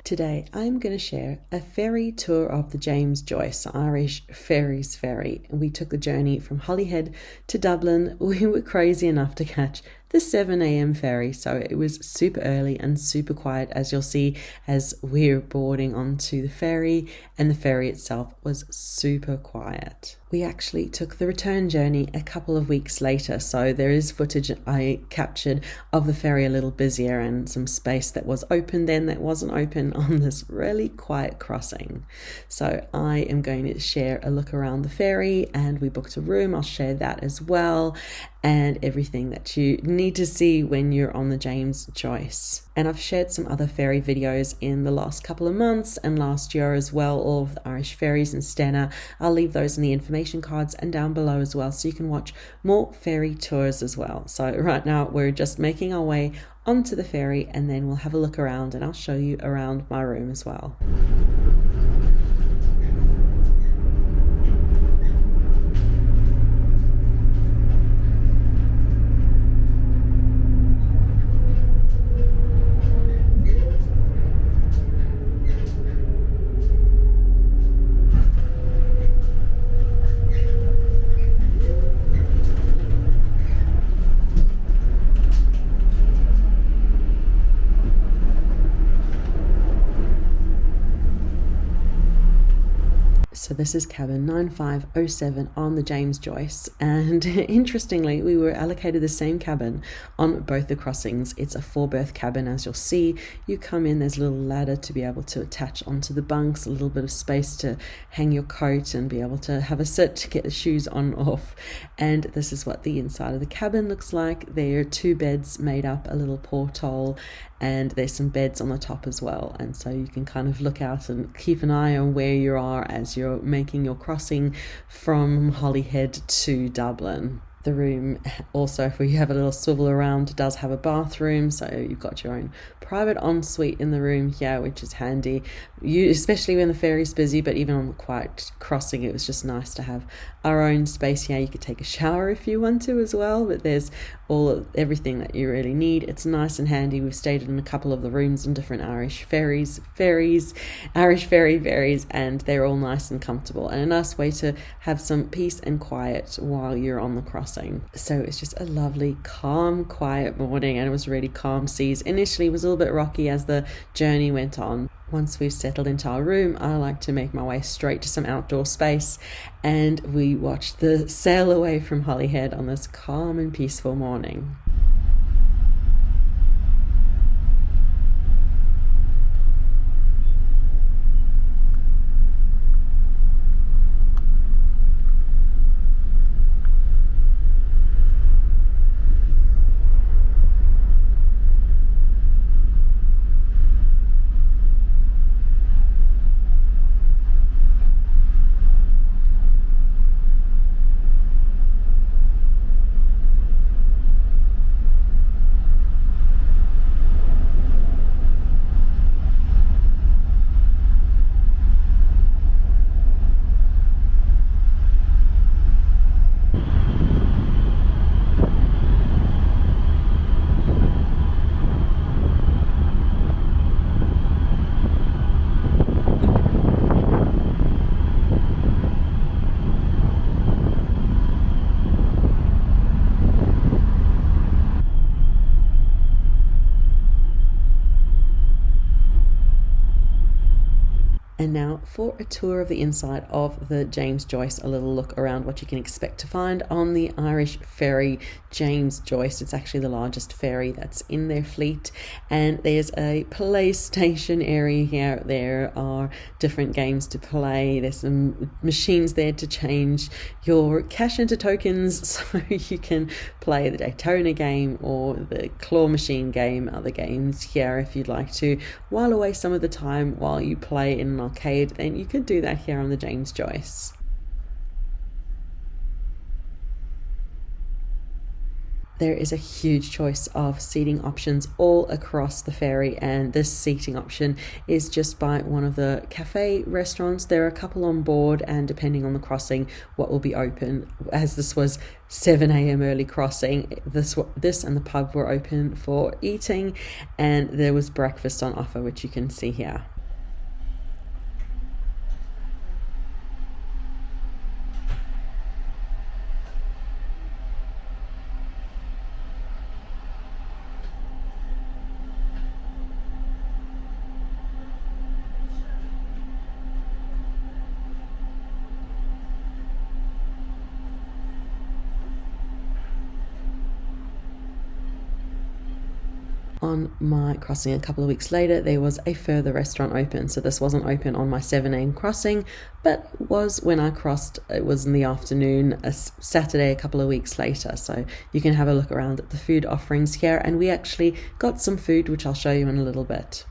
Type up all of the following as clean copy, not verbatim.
Today I'm going to share a ferry tour of the James Joyce Irish Ferries ferry. We took the journey from Holyhead to Dublin. We were crazy enough to catch the 7 a.m. ferry, so it was super early and super quiet, as you'll see as we're boarding onto the ferry, and the ferry itself was super quiet. We actually took the return journey a couple of weeks later, so there is footage I captured of the ferry a little busier and some space that was open then that wasn't open on this really quiet crossing. So I am going to share a look around the ferry, and we booked a room. I'll share that as well, and everything that you need to see when you're on the James Joyce. And I've shared some other ferry videos in the last couple of months and last year as well, all of the Irish ferries and Stena. I'll leave those in the information cards and down below as well, so you can watch more ferry tours as well. So right now we're just making our way onto the ferry, and then we'll have a look around and I'll show you around my room as well. So this is cabin 9507 on the James Joyce, and interestingly we were allocated the same cabin on both the crossings. It's a 4-berth cabin, as you'll see. You come in, there's a little ladder to be able to attach onto the bunks, a little bit of space to hang your coat and be able to have a sit to get the shoes on off. And this is what the inside of the cabin looks like. There are 2 beds made up a little porthole, and there's some beds on the top as well, and so you can kind of look out and keep an eye on where you are as you're making your crossing from Holyhead to Dublin. The room also, if we have a little swivel around, does have a bathroom, so you've got your own private ensuite in the room here, which is handy, especially when the ferry's busy. But even on the quiet crossing, it was just nice to have our own space here. You could take a shower if you want to as well, but there's everything that you really need. It's nice and handy. We've stayed in a couple of the rooms in different Irish ferries, and they're all nice and comfortable, and a nice way to have some peace and quiet while you're on the crossing. So it's just a lovely, calm, quiet morning, and it was really calm seas. Initially it was a little bit rocky as the journey went on. Once we've settled into our room, I like to make my way straight to some outdoor space, and we watched the sail away from Holyhead on this calm and peaceful morning. And now for a tour of the inside of the James Joyce, a little look around what you can expect to find on the Irish ferry James Joyce. It's actually the largest ferry that's in their fleet, and there's a play station area here. There are different games to play. There's some machines there to change your cash into tokens, so you can play the Daytona game or the claw machine game, other games here if you'd like to while away some of the time while you play in an arcade. Then you could do that here on the James Joyce. There is a huge choice of seating options all across the ferry, and this seating option is just by one of the cafe restaurants. There are a couple on board, and depending on the crossing, what will be open. As this was 7 a.m. early crossing, this and the pub were open for eating, and there was breakfast on offer, which you can see here. On my crossing a couple of weeks later, there was a further restaurant open. So this wasn't open on my 7 a.m. crossing, but was when I crossed. It was in the afternoon, a Saturday a couple of weeks later. So you can have a look around at the food offerings here. And we actually got some food, which I'll show you in a little bit.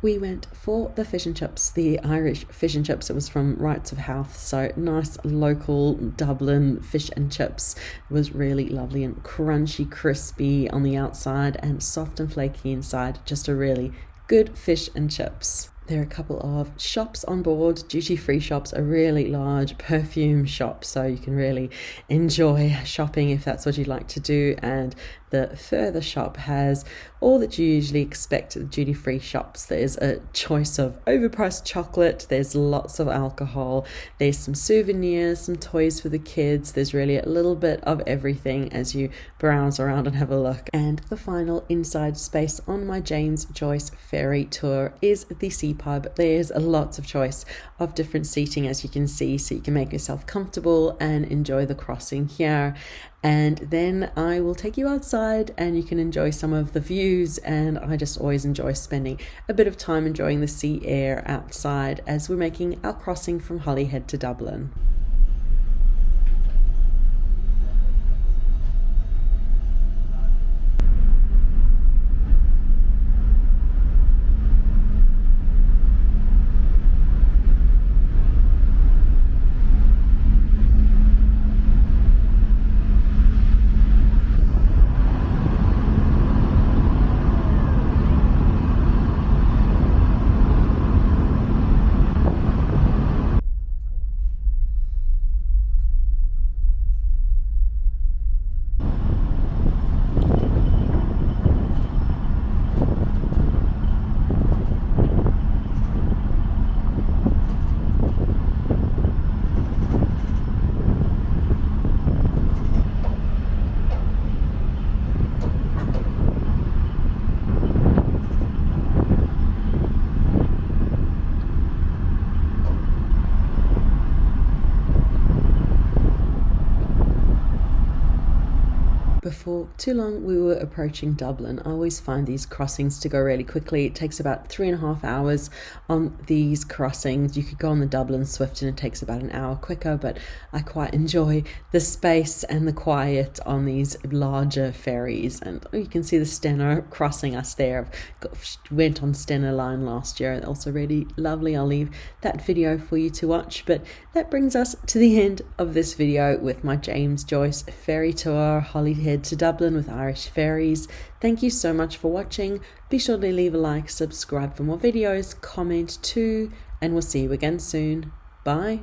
We went for the fish and chips, the Irish fish and chips. It was from Rights of House, so nice local Dublin fish and chips. It was really lovely and crunchy, crispy on the outside and soft and flaky inside. Just a really good fish and chips. There are a couple of shops on board, duty-free shops, a really large perfume shop, so you can really enjoy shopping if that's what you'd like to do. And the further shop has all that you usually expect at duty-free shops. There's a choice of overpriced chocolate, there's lots of alcohol, there's some souvenirs, some toys for the kids. There's really a little bit of everything as you browse around and have a look. And the final inside space on my James Joyce Ferry tour is the sea pub. There's lots of choice of different seating, as you can see, so you can make yourself comfortable and enjoy the crossing here. And then I will take you outside and you can enjoy some of the views. And I just always enjoy spending a bit of time enjoying the sea air outside as we're making our crossing from Holyhead to Dublin. Before too long, we were approaching Dublin. I always find these crossings to go really quickly. It takes about 3.5 hours on these crossings. You could go on the Dublin Swift and it takes about an hour quicker, but I quite enjoy the space and the quiet on these larger ferries. And you can see the Stena crossing us there. Went on Stena line last year. Also really lovely. I'll leave that video for you to watch. But that brings us to the end of this video with my James Joyce Ferry Tour, Holyhead to Dublin with Irish Ferries. Thank you so much for watching. Be sure to leave a like, subscribe for more videos, comment too, and we'll see you again soon. Bye.